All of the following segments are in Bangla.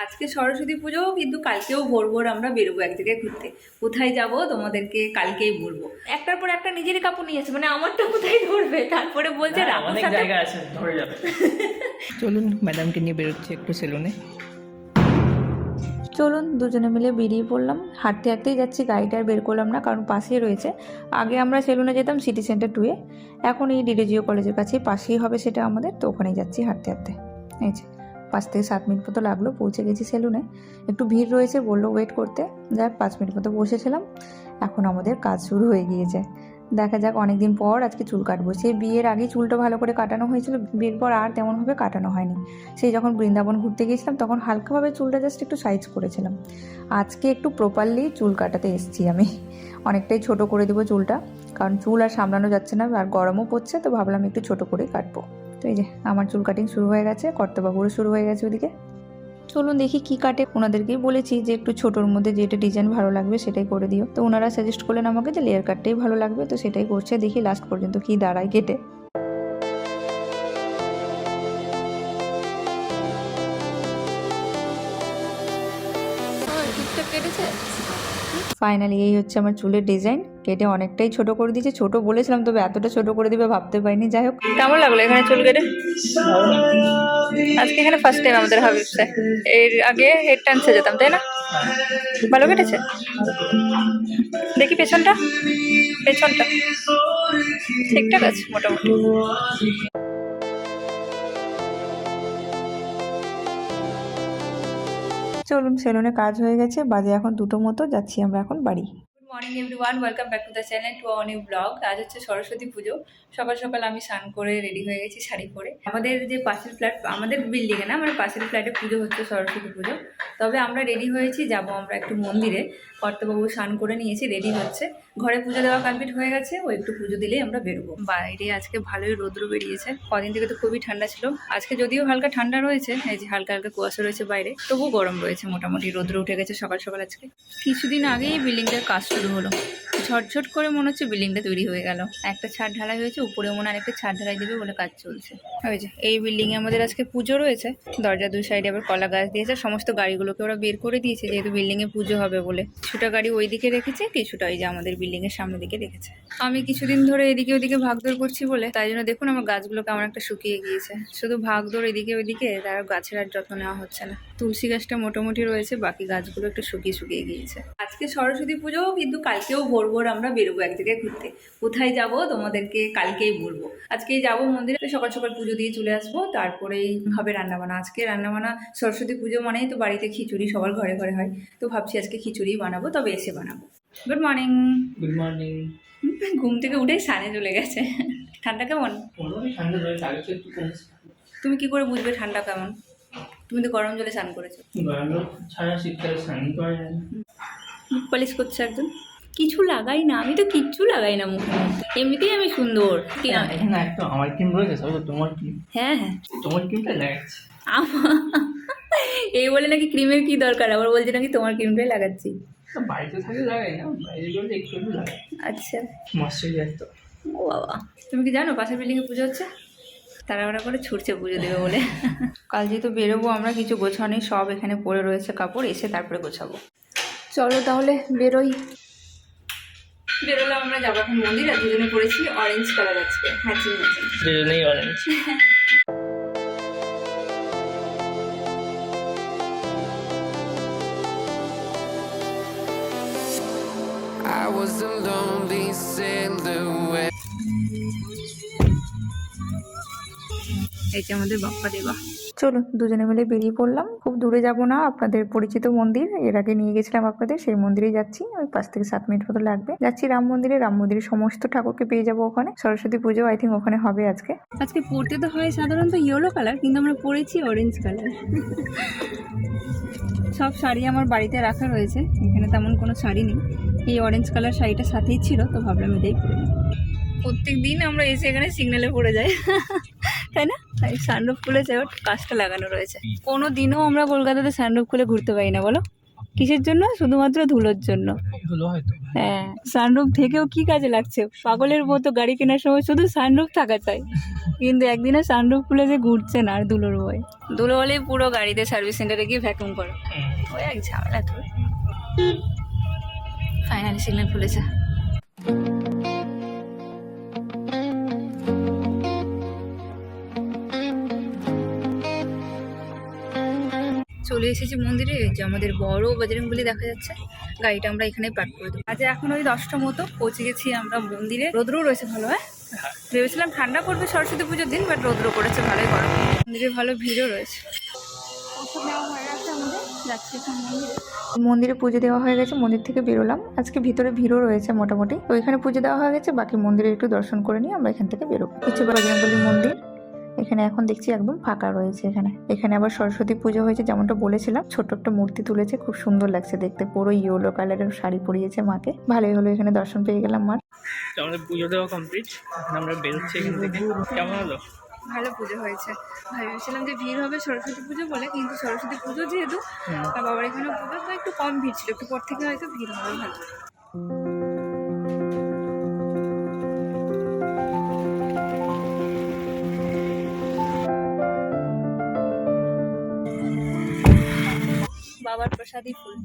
আজকে সরস্বতী পুজো, কিন্তু কালকেও ভোর ভোর আমরা বেরোবো এক জায়গায় ঘুরতে। কোথায় যাব তোমাদেরকে কালকেই বলবো। একটার পর একটা নিজেরই কাপড় নিয়ে আছে, মানে আমারটা কোথায় ধরবে, তারপরে বলছে অনেক জায়গা আছে, ধরে যাবে। চলুন ম্যাডামকে নিয়ে বেরোচ্ছি একটু সেলুনে। চলুন দুজনে মিলে বেরিয়ে পড়লাম। হাঁটতে হাঁটতেই যাচ্ছি, গাড়িটা আর বের করলাম না কারণ পাশেই রয়েছে। আগে আমরা সেলুনে যেতাম সিটি সেন্টার 2-এ, এখন এই ডিডিজিও কলেজের কাছেই পাশেই হবে সেটা আমাদের, তো ওখানেই যাচ্ছি হাঁটতে হাঁটতে। এই যে 5 থেকে 7 মিনিট মতো লাগলো, পৌঁছে গেছি সেলুনে। একটু ভিড় রয়েছে, বললো ওয়েট করতে, যাক 5 মিনিট মতো বসেছিলাম। এখন আমাদের কাজ শুরু হয়ে গিয়েছে। দেখা যাক, অনেকদিন পর আজকে চুল কাটবো। সেই বিয়ের আগেই চুলটা ভালো করে কাটানো হয়েছিল, বিয়ের পর আর তেমনভাবে কাটানো হয়নি। সেই যখন বৃন্দাবন ঘুরতে গিয়েছিলাম তখন হালকাভাবে চুলটা জাস্ট একটু সাইজ করেছিলাম। আজকে একটু প্রপারলি চুল কাটাতে এসেছি আমি। অনেকটাই ছোট করে দেবো চুলটা, কারণ চুল আর সামলানো যাচ্ছে না, আর গরমও পড়ছে, তো ভাবলাম একটু ছোট করেই কাটবো। তো এই যে আমার চুল কাটিং শুরু হয়ে গেছে, কর্তাবাবুরও শুরু হয়ে গেছে ওদিকে। চলুন দেখি কি কাটে। ওনাদেরকেই বলেছি যে একটু ছোটোর মধ্যে যেটা ডিজাইন ভালো লাগবে সেটাই করে দিও, তো ওনারা সাজেস্ট করলেন আমাকে যে লেয়ার কাটটাই ভালো লাগবে, তো সেটাই করছে। দেখি লাস্ট পর্যন্ত কি দাঁড়ায় কেটে। ফাইনালি এই হচ্ছে আমার চুলের ডিজাইন। কেটে অনেকটাই ছোট করে দিয়েছে, ছোট বলেছিলাম তবে এতটা ছোট করে দিবে ভাবতে পারিনি। যাই হোক, কেমন লাগলো এখানে চুল কেটে? আজকে এখানে ফার্স্ট টাইম আমাদের হাবিবসে। এর আগে হেড টান্সে যেতাম, তাই না? ভালো কেটেছে। দেখি পেছনটা, পেছনটা ঠিকঠাক আছে মোটামুটি। চলুন, সেলুনে কাজ হয়ে গেছে, বাজে এখন 2টো মতো, যাচ্ছি আমরা এখন বাড়ি। Good morning everyone, welcome back to the channel, to our new blog. আজ হচ্ছে সরস্বতী পুজো। সকাল সকাল আমি স্নান করে রেডি হয়ে গেছি শাড়ি পরে। আমাদের যে পাশের ফ্ল্যাট, আমাদের বিল্ডিংয়ে না, মানে পাশের ফ্ল্যাটে পুজো হচ্ছে সরস্বতী পুজো। তবে আমরা রেডি হয়েছি, যাব আমরা একটু মন্দিরে। কর্তাবাবু স্নান করে নিয়েছি, রেডি হচ্ছে। ঘরে পুজো দেওয়া কমপ্লিট হয়ে গেছে, ও একটু পুজো দিলেই আমরা বেরোবো। বাইরে আজকে ভালোই রৌদ্র বেরিয়েছে, কদিন থেকে তো খুবই ঠান্ডা ছিল। আজকে যদিও হালকা ঠান্ডা রয়েছে, এই যে হালকা হালকা কুয়াশা রয়েছে বাইরে, তবুও গরম রয়েছে মোটামুটি। রৌদ্র উঠে গেছে সকাল সকাল আজকে। কিছুদিন আগেই বিল্ডিংটার কাজ শুরু হলো, ঝটঝট করে মনে হচ্ছে বিল্ডিংটা তৈরি হয়ে গেল। একটা ছাদ ঢালাই হয়েছে, উপরে মনে হয় একটা ছাদ ঢালাই দেবে বলে কাজ চলছে। ওই যে এই বিল্ডিংয়ে আমাদের আজকে পুজো রয়েছে। দরজা দুই সাইডে আবার কলা গাছ দিয়েছে, সমস্ত গাড়িগুলোকে ওরা বের করে দিয়েছে যেহেতু বিল্ডিংয়ে পুজো হবে বলে। কিছুটা গাড়ি ওই দিকে রেখেছে, কিছুটা ওই যে আমাদের বিল্ডিংয়ের সামনের দিকে রেখেছে। আমি কিছুদিন ধরে এদিকে ওদিকে ভাগদৌড় করছি বলে, তাই জন্য দেখুন আমার গাছগুলো কেমন একটা শুকিয়ে গিয়েছে। শুধু ভাগদৌড় এদিকে ওইদিকে, তার গাছের আর যত্ন নেওয়া হচ্ছে না। তুলসী গাছটা মোটামুটি রয়েছে, বাকি গাছগুলো একটু শুকিয়ে শুকিয়ে গিয়েছে। আজকে সরস্বতী পুজো, কিন্তু কালকেও ভোর ভোর আমরা বেরোবো এক জায়গায় ঘুরতে। কোথায় যাব তোমাদেরকে কালকেই বলবো। আজকেই যাব মন্দিরে, সকাল সকাল পুজো দিয়ে চলে আসবো, তারপরেই হবে রান্নাবান্না। আজকে রান্নাবান্না, সরস্বতী পুজো মানেই তো বাড়িতে খিচুড়ি সবার ঘরে ঘরে হয়, তো ভাবছি আজকে খিচুড়ি বানাবো, তবে এসে বানাবো। Good morning. Good morning. ঘুম থেকে উঠেই স্নানে চলে গেছে। ঠান্ডা কেমন? ঠান্ডা জলে আগে একটু কমেছে। তুমি কি করে বুঝবে ঠান্ডা কেমন? তুমি তো গরম জলে স্নান করেছো। গরম জল ছাড়া শীতকালে স্নান করা যায় না। মুখ পালিশ করছে একজন। কিছু লাগাই না, আমি তো কিচ্ছু লাগাই না মুখের মধ্যে, এমনিতেই আমি সুন্দর। এখানে একটা আমার ক্রিম রয়েছে, সব তোমার ক্রিম। হ্যাঁ হ্যাঁ, তোমার ক্রিমটা লাগাচ্ছি। এই বলে নাকি ক্রিমের কি দরকার, আবার বলছে নাকি তোমার ক্রিমটাই লাগাচ্ছি। বাড়িতে থাকলে লাগাই না, বাইরে গেলে একটু একটু লাগাই। আচ্ছা, ময়শ্চারাইজার তো। ও বাবা, তুমি কি জানো পাশের বিল্ডিংয়ে পুজো হচ্ছে? তাড়াহুড়া করে ছুটছে পুজো দেবে বলে। কাল যেহেতু বেরোবো আমরা, কিছু গোছানো সব এখানে পড়ে রয়েছে কাপড়, এসে তারপরে গোছাবো। চলো তাহলে বেরোই। বেরোলাম আমরা, যাবো এখন মন্দির। আর দুজনে পড়েছি অরেঞ্জ কালার, আজকে ম্যাচিং ম্যাচিং দুজনেই orange. I was a lonely silhouette. এই যে আমাদের বাপ্পা দেবা। চলো দুজনে মিলে বেরিয়ে পড়লাম। খুব দূরে যাব না, আপনাদের পরিচিত মন্দির, এর আগে নিয়ে গেছিলাম আপনাদের, সেই মন্দিরেই যাচ্ছি। ওই 5 থেকে 7 মিনিট মতো লাগবে। যাচ্ছি রাম মন্দিরে। রাম মন্দিরের সমস্ত ঠাকুরকে পেয়ে যাবো ওখানে। সরস্বতী পুজো আই থিঙ্ক ওখানে হবে আজকে। আজকে পড়তে তো হয় সাধারণত ইয়েলো কালার, কিন্তু আমরা পরেছি অরেঞ্জ কালার। সব শাড়ি আমার বাড়িতে রাখা রয়েছে, এখানে তেমন কোনো শাড়ি নেই। এই অরেঞ্জ কালার শাড়িটা সাথেই ছিল, তো ভাবলাম এটাই পরে নিই। প্রত্যেক দিন আমরা এসে এখানে সিগন্যালে পড়ে যাই, তাই না? এই সানরুফ খুলে যাই, কাজটা লাগানো রয়েছে। কোনো দিনও আমরা কলকাতাতে সানরুফ খুলে ঘুরতে পারি না, বলো? কিসের জন্য? শুধুমাত্র ধুলোর জন্য। হলো হয়তো। হ্যাঁ, সানরুফ থেকেও কি কাজে লাগছে? পাগলের মতো গাড়ি কেনার সময় শুধু সানরুফ থাকা চাই, কিন্তু একদিনে সানরুফ খুলে যে ঘুরছে না আর ধুলোর ভয়। ধুলো হলেই পুরো গাড়িতে সার্ভিস সেন্টারে গিয়ে ভ্যাকুম করো, ওই এক ঝামেলা। তো ফাইনালি সিগন্যাল খুলেছে। চলে এসেছি মন্দিরে, যে আমাদের বড় বজরংবলী দেখা যাচ্ছে। গাড়িটা আমরা এখানে পার্ক করে দেবো। আজ এখন ওই 10টা মতো পৌঁছে গেছি আমরা মন্দিরে। রোদ্রও রয়েছে ভালো। হ্যাঁ, ভেবেছিলাম ঠান্ডা পড়বে সরস্বতী পুজোর দিন, বাট রোদ্র করেছে, ভালোই গরম। মন্দিরে ভালো ভিড়ও রয়েছে। মন্দিরে পুজো দেওয়া হয়ে গেছে, মন্দির থেকে বেরোলাম। আজকে ভিতরে ভিড়ও রয়েছে মোটামুটি, তো এখানে পুজো দেওয়া হয়ে গেছে। বাকি মন্দিরে একটু দর্শন করে নিয়ে আমরা এখান থেকে বেরোবো। কিছু বজরংবলী মন্দির এখানে এখন দেখছি একদম ফাঁকা রয়েছে। এখানে আবার সরস্বতী পুজো হয়েছে, যেমনটা বলেছিলাম। ছোট্ট একটা মূর্তি তুলেছে, খুব সুন্দর লাগছে দেখতে। পুরো ইয়েলো কালারের শাড়ি পরিয়েছে মাকে। ভালোই হলো, এখানে দর্শন পেয়ে গেলাম মার। আমাদের পুজো দেওয়া কমপ্লিট, এখন আমরা বেরোচ্ছি এখান থেকে। কেমন হলো? ভালো পুজো হয়েছে। ভেবেছিলাম যে ভিড় হবে সরস্বতী পুজো বলে, কিন্তু সরস্বতী পুজো যেহেতু আর বাবার এখানে পুজো, তো একটু কম ভিড় ছিল। একটু পর থেকে হয়তো ভিড় হবে। ভালো। বাবার প্রসাদই ফুল।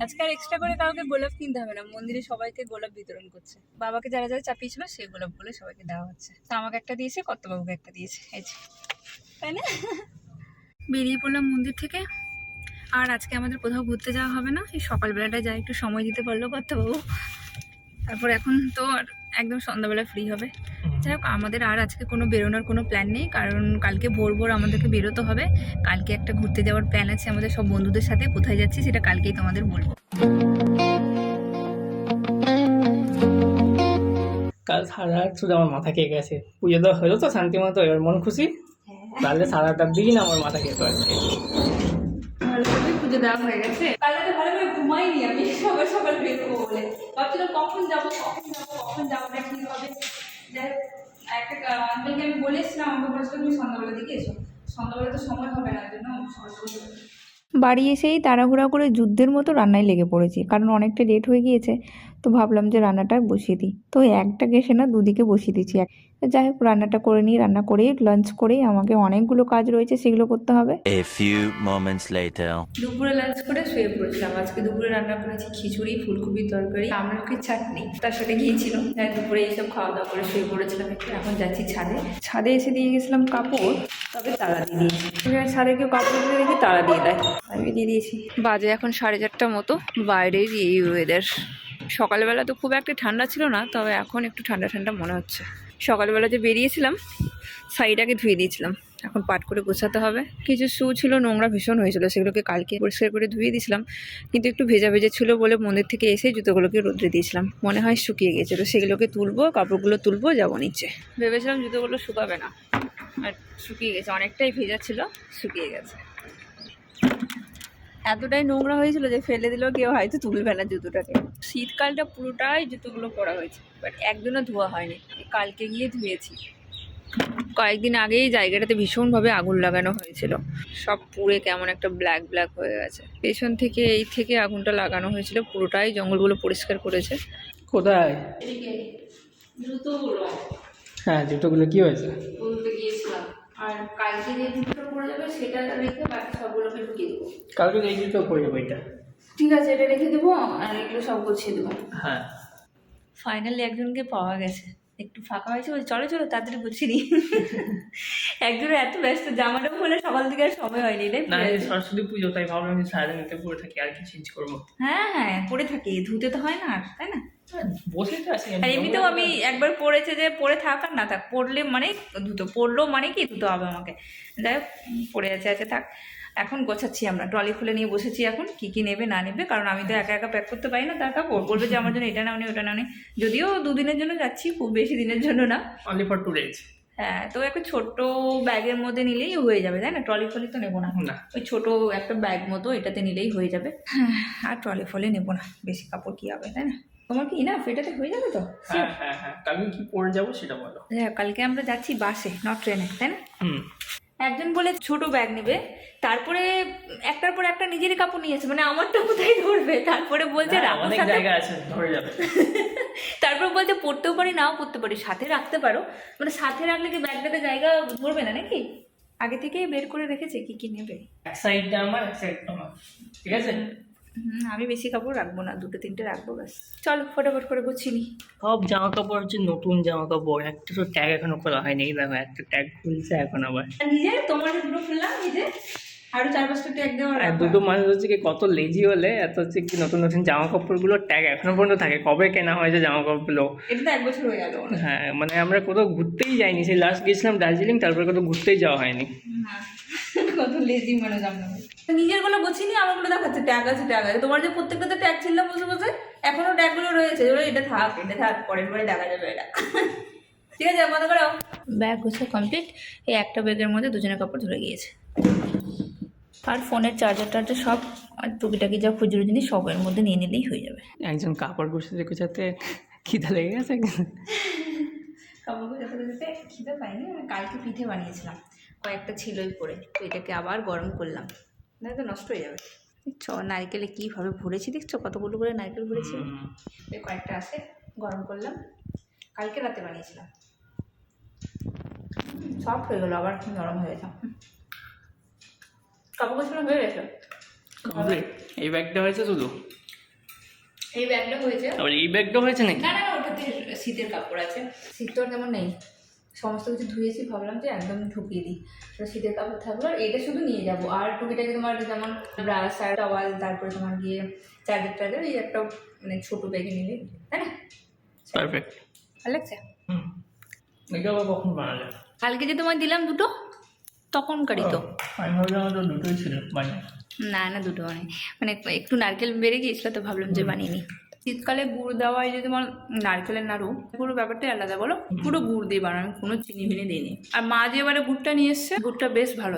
আজকে আর এক্সট্রা করে কাউকে গোলাপ কিনতে হবে না, মন্দিরে সবাইকে গোলাপ বিতরণ করছে। বাবাকে যারা যারা চাপিয়েছিল সেই গোলাপগুলো সবাইকে দেওয়া হচ্ছে। তো আমাকে একটা দিয়েছে, কর্তাবাবুকে একটা দিয়েছে, এই যে, তাই না? বেরিয়ে পড়লাম মন্দির থেকে। আর আজকে আমাদের কোথাও ঘুরতে যাওয়া হবে না, এই সকালবেলাটায় যা একটু সময় দিতে পারলো কর্তাবাবু। তারপর এখন তো আর একদম সন্ধ্যাবেলা ফ্রি হবে। যাই হোক, আমাদের আর আজকে কোনো বেরোনোর কোনো প্ল্যান নেই, কারণ কালকে ভোর ভোর আমাদেরকে বেরোতে হবে। কালকে একটা ঘুরতে যাওয়ার প্ল্যান আছে আমাদের সব বন্ধুদের সাথে। কোথায় যাচ্ছি সেটা কালকেই তোমাদের বলবো। কাল সারা রাত শুধু আমার মাথা খেয়ে গেছে। পুজো দেওয়া হলো তো শান্তি মতো, এবার মন খুশি। তাহলে সারাটা দিন আমার মাথা খেতে পারছে। ভালো করে পুজো দেওয়া হয়ে গেছে। কাল রাতে ভালো করে ঘুমাইনি আমি, সকাল সকাল বেরোবো বলে ভাবছিলাম কখন যাবো না কি হবে। যাই হোক, একটা আঙ্কেলকে আমি বলেছিলাম, আমাকে বলেছিলাম তুমি সন্ধ্যাবেলার দিকে এসো। সন্ধ্যাবেলা তো সময় হবে না, জন্য বাড়ি এসেই তাড়াহুড়া করে যুদ্ধের মতো রান্নায় লেগে পড়েছি, কারণ অনেকটা লেট হয়ে গিয়েছে। তো ভাবলাম যে রান্নাটা বসিয়ে দিই, তো একটা গ্যাসে না দুদিকে বসিয়ে দিচ্ছি। যাই হোক, রান্নাটা করে নিই। রান্না করেই লাঞ্চ করেই আমাকে অনেকগুলো কাজ রয়েছে, সেগুলো করতে হবে। A few moments later. দুপুরে লাঞ্চ করে শুয়ে পড়েছিলাম। আজকে দুপুরে রান্না করেছি খিচুড়ি, ফুলকপির তরকারি, আমলকির চাটনি, তার সাথে গিয়েছিল। দুপুরে এইসব খাওয়া দাওয়া করে শুয়ে পড়েছিলাম একটু। এখন যাচ্ছি ছাদে। ছাদে এসে দিয়ে গেছিলাম কাপড়, তবে তালা দিয়ে দিয়েছি। ছাদে কেউ কাপড় দিয়ে রেখে তালা দিয়ে দেয়, আমি দিয়ে দিয়েছি। বাজে এখন 4:30 মতো। বাইরের এই ওয়েদার। সকালবেলা তো খুব একটা ঠান্ডা ছিল না, তবে এখন একটু ঠান্ডা ঠান্ডা মনে হচ্ছে। সকালবেলা যে বেরিয়েছিলাম, শাড়িটাকে ধুয়ে দিয়েছিলাম, এখন পাট করে গোছাতে হবে। কিছু শু ছিল, নোংরা ভীষণ হয়েছিল, সেগুলোকে কালকে পরিষ্কার করে ধুয়ে দিয়েছিলাম, কিন্তু একটু ভেজা ভেজা ছিল বলে মন্দির থেকে এসে জুতোগুলোকে রোদ্রে দিয়েছিলাম। মনে হয় শুকিয়ে গেছে, তো সেগুলোকে তুলবো, কাপড়গুলো তুলবো, যাবো নিচে। ভেবেছিলাম জুতোগুলো শুকাবে না, আর শুকিয়ে গেছে। অনেকটাই ভেজা ছিল, শুকিয়ে গেছে। এতটাই নোংরা হয়েছিল যে ফেলে দিলেও কেউ হয়তো তুলবে না জুতোটাকে। শীতকালটা পুরোটাই জুতোগুলো পরা হয়েছে, বাট একদিনও ধোয়া হয়নি। কালকে গিয়ে ধুয়েছি। কয়েকদিন আগেই জায়গাটাতে ভীষণভাবে আগুন লাগানো হয়েছিল, সব পুড়ে কেমন একটা ব্ল্যাক ব্ল্যাক হয়ে গেছে। পেছন থেকে এই থেকে আগুনটা লাগানো হয়েছিল, পুরোটাই জঙ্গলগুলো পরিষ্কার করেছে। কোথায়? জুতোগুলো, হ্যাঁ, জুতোগুলো কি হয়েছে? তুলতে গিয়েছিলাম। আর কালকে যে জুতোটা পরে যাবে সেটা রেখে বাকি সবগুলোকে ঢুকিয়ে দেবো। কালকে এই জুতো পরে যাবো এটা। ঠিক আছে, এটা রেখে দেবো, আর এগুলো সব গুছিয়ে দেবো। হ্যাঁ, ফাইনালি একজনকে পাওয়া গেছে, একটু ফাঁকা হয়েছে, বলে চলো চলো তাড়াতাড়ি গুছিয়ে নিই। একজনের এত ব্যস্ত, জামাটা বলে সকাল থেকে আর সময় হয়নি। না সরস্বতী পুজো, তাই ভাবলাম যে সারাদিন এতে পরে থাকি, আর কি চেঞ্জ করবো। হ্যাঁ হ্যাঁ, পরে থাকি, ধুতে তো হয় না আর, তাই না? বসে তো আছি। আর এমনিতেও আমি একবার পড়েছে যে পরে থাক আর না থাক, পড়লে মানে ধুতো, পড়লো মানে কি ধুতে হবে আমাকে। যাই হোক, পড়ে আছে থাক। এখন গোছাচ্ছি, আমরা ট্রলি খুলে নিয়ে বসেছি এখন, কি কি নেবে না নেবে, কারণ আমি তো একা একা প্যাক করতে পারি না। তার কাপড় বলবে যে আমার জন্য এটা নাও নি ওটা নাও নি। যদিও 2 দিনের জন্য যাচ্ছি, খুব বেশি দিনের জন্য না। Only for 2 days। হ্যাঁ, তো একটা ছোট্ট ব্যাগের মধ্যে নিলেই হয়ে যাবে, তাই না? ট্রলি ফলি তো নেবো না, ওই ছোট একটা ব্যাগ মতো এটাতে নিলেই হয়ে যাবে। হ্যাঁ, আর ট্রলি ফলে নেবো না, বেশি কাপড় কি হবে, তাই না? তোমার কি ইনাফ, এটাতে হয়ে যাবে তো? হ্যাঁ হ্যাঁ হ্যাঁ, কালকে কি পরে যাবো সেটা বলো। হ্যাঁ, কালকে আমরা যাচ্ছি বাসে, নট ট্রেনে, তাই না? একজন বলে ছোট ব্যাগ নেবে, তারপরে একটার পর একটা নিজেরই কাপড় নিয়েছে, মানে আমারটা কোথায় ধরবে, তারপরে বলছে রাখো অনেক সাথে। জায়গা আছে, ধরে যাবে। তারপর বলছে পড়তেও পারি নাও পড়তে পারি, সাথে রাখতে পারো, মানে সাথে রাখলে কি ব্যাগটাতে জায়গা ধরবে না নাকি? আগে থেকেই বের করে রেখেছে কি কি নেবে। এক সাইডটা আমার, এক সাইডটা আমার, ঠিক আছে? আমি বেশি কাপড় রাখবো না, 2-3টে রাখবো ব্যাস। চল ফটাফট করে গুছিয়ে নি। সব জামা কাপড় হচ্ছে নতুন জামা কাপড়, একটা তো ট্যাগ এখনো খোলা হয়নি, এই দেখো একটা ট্যাগ খুলছে এখন আবার। নিজে তোমার দুটো খুললাম, নিজে আরো 4-5টা ট্যাগ দেওয়া আর দুটো মানুষ হচ্ছে কি কত লেজি হলে এত হচ্ছে কি নতুন নতুন জামা কাপড়গুলো ট্যাগ এখনো পর্যন্ত থাকে, কবে কেনা হয়েছে জামা কাপড়গুলো। এটা তো 1 বছর হয়ে গেল। হ্যাঁ মানে আমরা কোথাও ঘুরতেই যাইনি, সেই লাস্ট গেছিলাম দার্জিলিং, তারপরে কোথাও ঘুরতেই যাওয়া হয়নি। কত লেজি মানুষ আমরা। নিজের গুলো গুছিয়ে নি, আমার গুলো দেখাচ্ছে ট্যাগ আছে ট্যাগ আছে। তোমার যে প্রত্যেকটাতে ট্যাগ ছিল বসে বসে, এখনো ট্যাগ গুলো রয়েছে, এটা থাক পরের পরে দেখা যাবে এটা। ঠিক আছে বন্ধ করো। ব্যাগ গোছা কমপ্লিট। এই একটা ব্যাগের মধ্যে দুজনের কাপড় ধরে গিয়েছে, আর ফোনের চার্জার সব আর টুকিটাকি যা খুচরো জিনিস সব এর মধ্যে নিয়ে নিলেই হয়ে যাবে। একজন কাপড় গুছাতে গুছাতে খিদা লেগে গেছে। কাপড় গোছাতে গোছাতে খিদে পাইনি, আমি কালকে পিঠে বানিয়েছিলাম, কয়েকটা ছিলই পরে, তো এটাকে আবার গরম করলাম, না তো নষ্ট হয়ে যাবে। দেখছো নারকেলে কীভাবে ভরেছি, দেখছো কতগুলো করে নারকেল ভরেছি। এই কয়েকটা আছে, গরম করলাম, কালকে রাতে বানিয়েছিলাম, সফট হয়ে গেলো, আবার নরম হয়ে গেছে। কাপড় গোছানো হয়ে গেছে। কমপ্লিট। এই ব্যাগটা হয়েছে শুধু, এই ব্যাগটা হয়েছে। আবার এই ব্যাগটা হয়েছে নাকি? না না না, ওটাতে শীতের কাপড় আছে, শীত তো আর তেমন নেই, সমস্ত কিছু ধুয়েছি, ভাবলাম যে একদম ঢুকিয়ে দিই, তো শীতের কাপড় থাকলো। আর এটা শুধু নিয়ে যাবো, আর টুকিটাকে তোমার যেমন ব্রাশ আর টাওয়াল, তারপরে তোমার গিয়ে চার্জার এই একটা মানে ছোটো ব্যাগে নিলে, তাই না? পারফেক্ট। ভালো লাগছে। এটা আবার কখন বানালে? কালকে যে তোমায় দিলাম দুটো, তখনকারই তো। আমি ভাবলাম তো দুটোই ছিল বানিয়ে। না না, দুটো মানে একটু নারকেল বেড়ে গিয়েছিলো, তো ভাবলাম যে বানিয়ে নিই। শীতকালে গুড় দেওয়ায় যদি তোমার নারকেলের নাড়ু, পুরো ব্যাপারটাই আলাদা বলো, পুরো গুড় দিয়ে বানানো, আমি কোনো চিনি ফিনি দিইনি। আর মা যে এবারে গুড়টা নিয়ে এসছে, গুড়টা বেশ ভালো।